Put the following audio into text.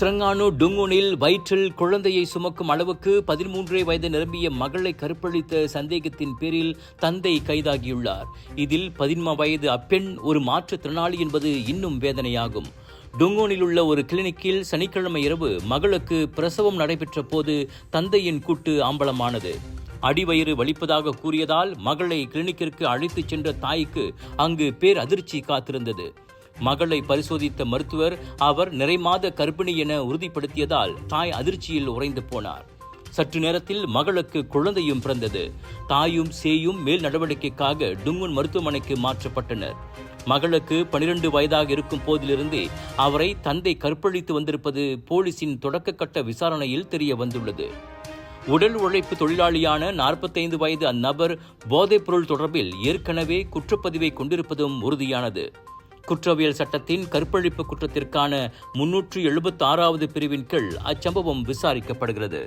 Terengganu டுங்குனில் வயிற்றில் குழந்தையை சுமக்கும் அளவுக்கு 13 வயது நிரம்பிய மகளை கற்பழித்த சந்தேகத்தின் பேரில் தந்தை கைதாகியுள்ளார். இதில் 13 வயது அப்பெண் ஒரு மாற்றுத்திறனாளி என்பது இன்னும் வேதனையாகும். டுங்கோனில் உள்ள ஒரு கிளினிக்கில் சனிக்கிழமை இரவு மகளுக்கு பிரசவம் நடைபெற்ற போது தந்தையின் கூட்டு அம்பலமானது. அடிவயிறு வலிப்பதாக கூறியதால் மகளை கிளினிக்கிற்கு அழைத்துச் சென்ற தாய்க்கு அங்கு பேரதிர்ச்சி காத்திருந்தது. மகளை பரிசோதித்த மருத்துவர் அவர் நிறைமாத கர்ப்பிணி என உறுதிப்படுத்தியதால் தாய் அதிர்ச்சியில் உறைந்து போனார். சற்று நேரத்தில் மகளுக்கு குழந்தையும் பிறந்தது. தாயும் சேயும் மேல் நடவடிக்கைக்காக டுங்குன் மருத்துவமனைக்கு மாற்றப்பட்டனர். மகளுக்கு 12 வயதாக இருக்கும் போதிலிருந்தே அவரை தந்தை கற்பழித்து வந்திருப்பது போலீசின் தொடக்கக்கட்ட விசாரணையில் தெரிய வந்துள்ளது. உடல் உழைப்பு தொழிலாளியான 45 வயது அந்நபர் போதைப்பொருள் தொடர்பில் ஏற்கனவே குற்றப்பதிவை கொண்டிருப்பதும் உறுதியானது. குற்றவியல் சட்டத்தின் கற்பழிப்பு குற்றத்திற்கான 376வது பிரிவின் கீழ் அச்சம்பவம் விசாரிக்கப்படுகிறது.